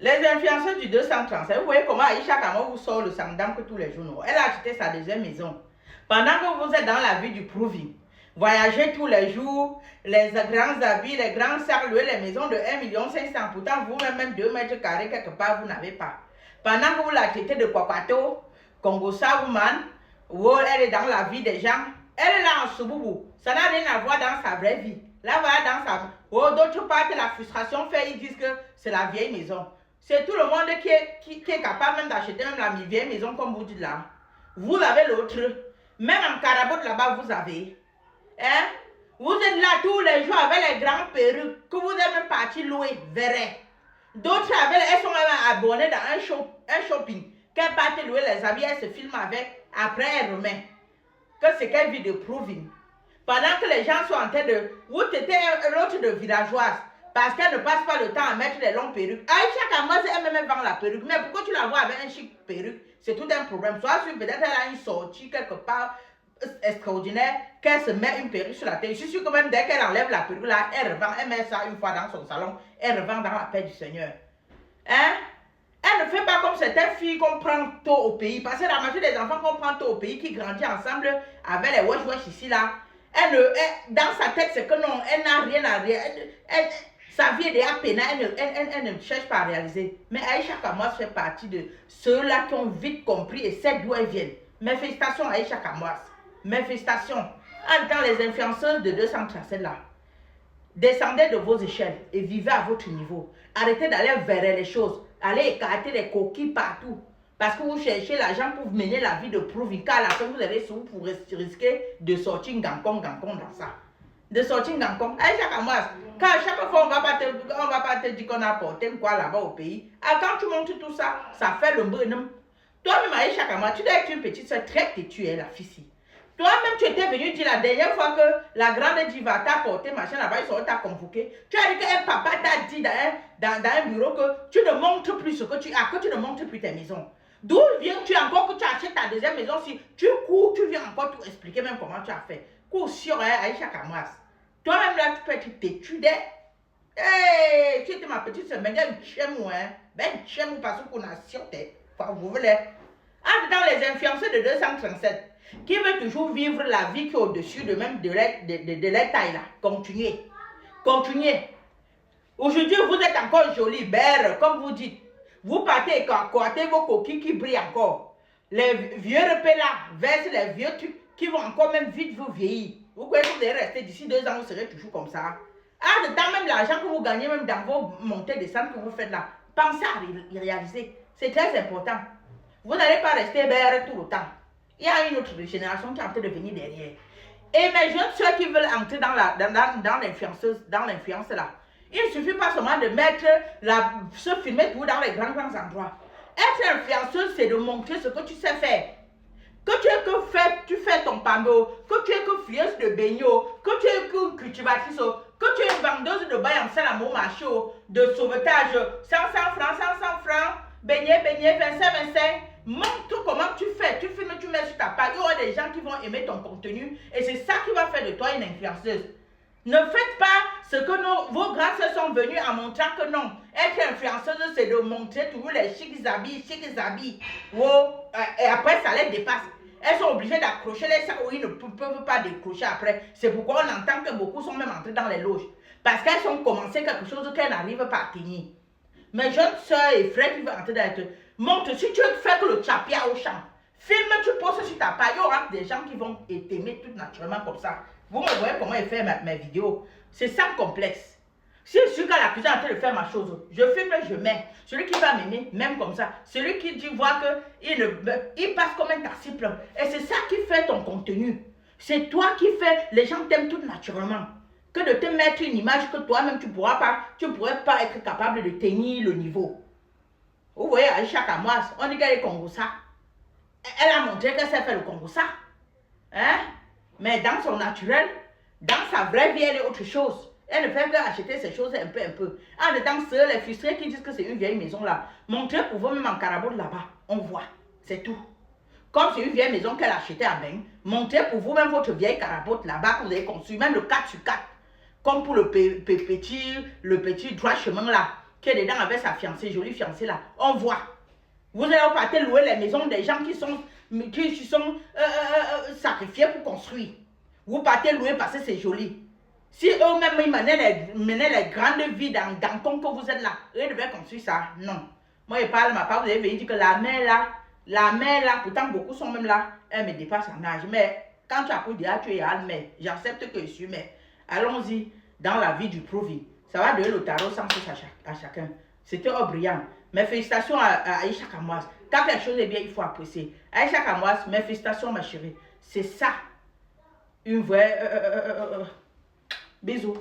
Les influenceurs du 235, vous voyez comment Aïcha Kama vous sort le samedam que tous les jours. Non? Elle a acheté sa deuxième maison. Pendant que vous êtes dans la vie du proving, voyagez tous les jours, les grands habits, les grands sacs, les maisons de 1,5 million. Pourtant, vous-même, 2 mètres carrés quelque part, vous n'avez pas. Pendant que vous la traitez de Kwakwato, Congosa Woman, elle est dans la vie des gens. Elle est là en Souboubou. Ça n'a rien à voir dans sa vraie vie. Là, voilà, dans sa... d'autre part, la frustration fait, ils disent que c'est la vieille maison. C'est tout le monde qui est capable même d'acheter même la vieille maison, comme vous dites là. Vous avez l'autre. Même en Carabote, là-bas, vous avez. Hein? Vous êtes là tous les jours avec les grands perruques que vous êtes même parti louer, verrez. D'autres, elles sont même abonnées dans un shopping. Qu'elles partent louer les habits, elles se filment avec. Après, elles remettent. Que c'est qu'elle vit de proving. Pendant que les gens sont en train de... Vous êtes l'autre de villageoise. Parce qu'elle ne passe pas le temps à mettre des longues perruques. Aïcha Kamaz, elle-même vend la perruque. Mais pourquoi tu la vois avec un chic perruque? C'est tout un problème. Soit peut-être elle a une sortie quelque part extraordinaire, qu'elle se met une perruque sur la tête. Je suis sûr que même dès qu'elle enlève la perruque là, elle revend, elle met ça une fois dans son salon, elle revend dans la paix du Seigneur. Hein? Elle ne fait pas comme certaines filles qu'on prend tôt au pays. Parce que la majorité des enfants qu'on prend tôt au pays, qui grandissent ensemble avec les wesh ici là, dans sa tête, c'est que non, elle n'a rien à rien. Sa vie est déjà pénale, elle ne cherche pas à réaliser. Mais Aïcha Kamwas fait partie de ceux-là qui ont vite compris et savent d'où elles viennent. Mes félicitations Aïcha Kamwas. Mes félicitations. En tant les influenceurs de 237 là, descendez de vos échelles et vivez à votre niveau. Arrêtez d'aller vers les choses. Allez écarter les coquilles partout. Parce que vous cherchez l'argent pour mener la vie de proving. Car à la fin, vous allez pour risquer de sortir Gankong dans ça. De sortir Gankong. Aïcha Kamwas, quand à chaque fois on va pas te dire qu'on a apporté quoi là-bas au pays. Ah, quand tu montres tout ça, ça fait le bonhomme. Toi-même, Aïcha Kamwas, tu dois être une petite soeur très têtue, la fille. Toi-même, tu étais venu dire la dernière fois que la grande diva t'a porté machin là-bas, ils sont t'a convoqué. Tu as dit qu'un papa t'a dit dans un bureau que tu ne montres plus ce que tu as, que tu ne montres plus tes maisons. D'où viens-tu encore que tu achètes ta deuxième maison si tu cours, tu viens encore tout expliquer même comment tu as fait. Cours sur Aïcha Kamwas. Toi-même là, tu peux être têtu d'elle. Hey, tu étais ma petite sœur, mais il y a une chèmou, hein. Ben, une chèmou parce qu'on a sioté. Vous voulez. Entre dans les influenceurs de 237. Qui veut toujours vivre la vie qui est au-dessus de même de leur taille là. Continuez. Continuez. Aujourd'hui, vous êtes encore jolie, belle, comme vous dites. Vous partez écarter vos coquilles qui brillent encore. Les vieux repères là, versent les vieux trucs qui vont encore même vite vous vieillir. Vous croyez que vous allez rester d'ici 2 ans, vous serez toujours comme ça. Ah, dedans même l'argent que vous gagnez, même dans vos montées et descentes que vous faites là, pensez à réaliser. C'est très important. Vous n'allez pas rester belle tout le temps. Il y a une autre génération qui est en train de venir derrière. Et mes jeunes soeurs qui veulent entrer dans l'influence là, il ne suffit pas seulement de mettre se filmer tout dans les grands endroits. Être influenceuse, c'est de montrer ce que tu sais faire. Que tu fais ton pambo, que tu es que flieuse de beigno, que tu es que cultivatrice, que tu es vendeuse de bail en salle à mon marché, de sauvetage, 100 francs, beignet, 25. Montre comment tu fais, tu filmes, tu mets sur ta page. Il y aura des gens qui vont aimer ton contenu et c'est ça qui va faire de toi une influenceuse. Ne faites pas ce que vos grands sœurs sont venus en montrant que non. Être influenceuse, c'est de montrer toujours les chics habits. Oh, et après, ça les dépasse. Elles sont obligées d'accrocher les sacs où ils ne peuvent pas décrocher après. C'est pourquoi on entend que beaucoup sont même entrés dans les loges. Parce qu'elles ont commencé quelque chose qu'elles n'arrivent pas à tenir. Mes jeunes soeurs et frères qui veulent entrer dans les... Montre, si tu fais que le chapia au champ, filme, tu postes sur ta page, il y aura des gens qui vont t'aimer tout naturellement comme ça. Vous me voyez comment je fais mes vidéos. C'est sans complexe. Si je suis qu'à la cuisine en train de faire ma chose, je filme, je mets. Celui qui va m'aimer, même comme ça. Celui qui dit, voit qu'il passe comme un disciple. Et c'est ça qui fait ton contenu. C'est toi qui fais, les gens t'aiment tout naturellement. Que de te mettre une image que toi-même tu ne pourrais pas être capable de tenir le niveau. Vous voyez, Aïcha Kamwas, on dit qu'elle est Congosa. Elle a montré qu'elle sait faire le Congosa. Hein? Mais dans son naturel, dans sa vraie vie, elle est autre chose. Elle ne fait qu'acheter ces choses un peu. En dedans, ceux, les frustrés qui disent que c'est une vieille maison là, montrez pour vous-même en Carabote là-bas. On voit. C'est tout. Comme c'est une vieille maison qu'elle a achetée à Beng, montrez pour vous-même votre vieille Carabote là-bas que vous avez construit, même le 4x4. Comme pour le petit droit chemin là. qui est dedans avec sa fiancée, jolie fiancée là. On voit. Vous allez partir louer les maisons des gens qui sont sacrifiés pour construire. Vous partez louer parce que c'est joli. Si eux-mêmes ils menaient les grandes vies dans Danton que vous êtes là, eux devaient construire ça. Non. Moi, je parle, ma part, vous avez dit que la mère là, pourtant beaucoup sont même là, elle me dépasse en âge. Mais quand tu as pu dire, tu es mère, j'accepte que je suis mère. Allons-y dans la vie du Provy. Ça va donner le tarot sans plus à chacun. C'était brillant. Mes félicitations à Aïcha Kamoise. Quand quelque chose est bien, il faut apprécier. Aïcha Kamoise, mes félicitations, ma chérie. C'est ça. Une vraie... Bisous.